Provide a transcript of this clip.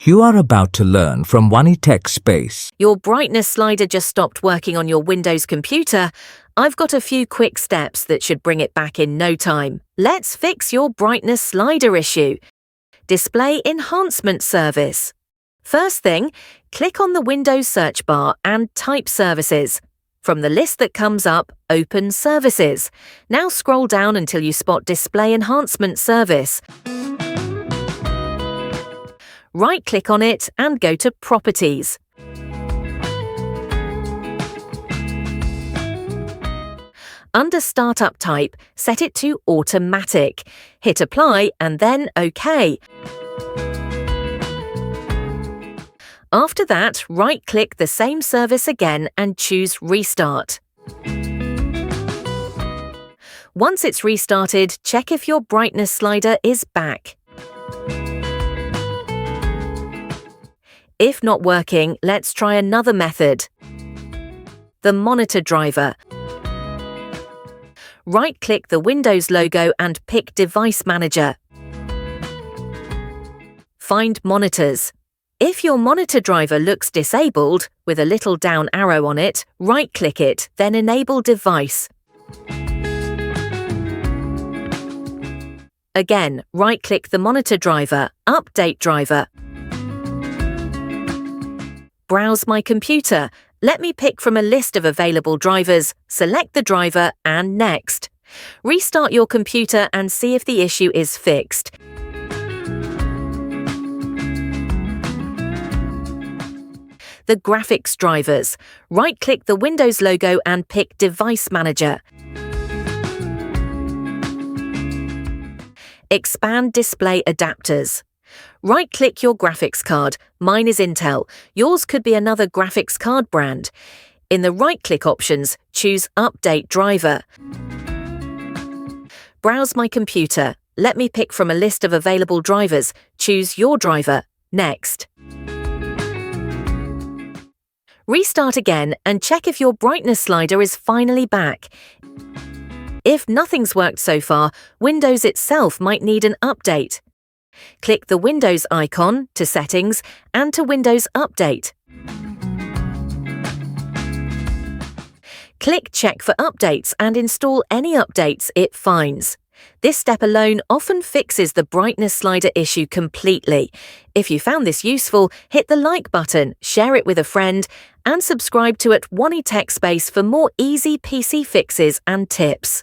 You are about to learn from wanitechspace. Your brightness slider just stopped working on your Windows computer. I've got a few quick steps that should bring it back in no time. Let's fix your brightness slider issue. Display enhancement service. First thing, click on the Windows search bar and type Services. From the list that comes up, open Services. Now scroll down until you spot Display Enhancement Service. Right-click on it and go to Properties. Under Startup Type, set it to Automatic. Hit Apply and then OK. After that, right-click the same service again and choose Restart. Once it's restarted, check if your brightness slider is back. If not working, let's try another method. The monitor driver. Right-click the Windows logo and pick Device Manager. Find Monitors. If your monitor driver looks disabled, with a little down arrow on it, right-click it, then Enable Device. Again, right-click the monitor driver, Update Driver. Browse My Computer. Let me pick from a list of available drivers, select the driver and Next. Restart your computer and see if the issue is fixed. The graphics drivers. Right-click the Windows logo and pick Device Manager. Expand Display Adapters. Right-click your graphics card. Mine is Intel. Yours could be another graphics card brand. In the right-click options, choose Update Driver. Browse My Computer. Let me pick from a list of available drivers. Choose your driver. Next. Restart again and check if your brightness slider is finally back. If nothing's worked so far, Windows itself might need an update. Click the Windows icon to Settings and to Windows Update. Click Check for updates and install any updates it finds. This step alone often fixes the brightness slider issue completely. If you found this useful, hit the like button, share it with a friend, and subscribe to wanitechspace for more easy PC fixes and tips.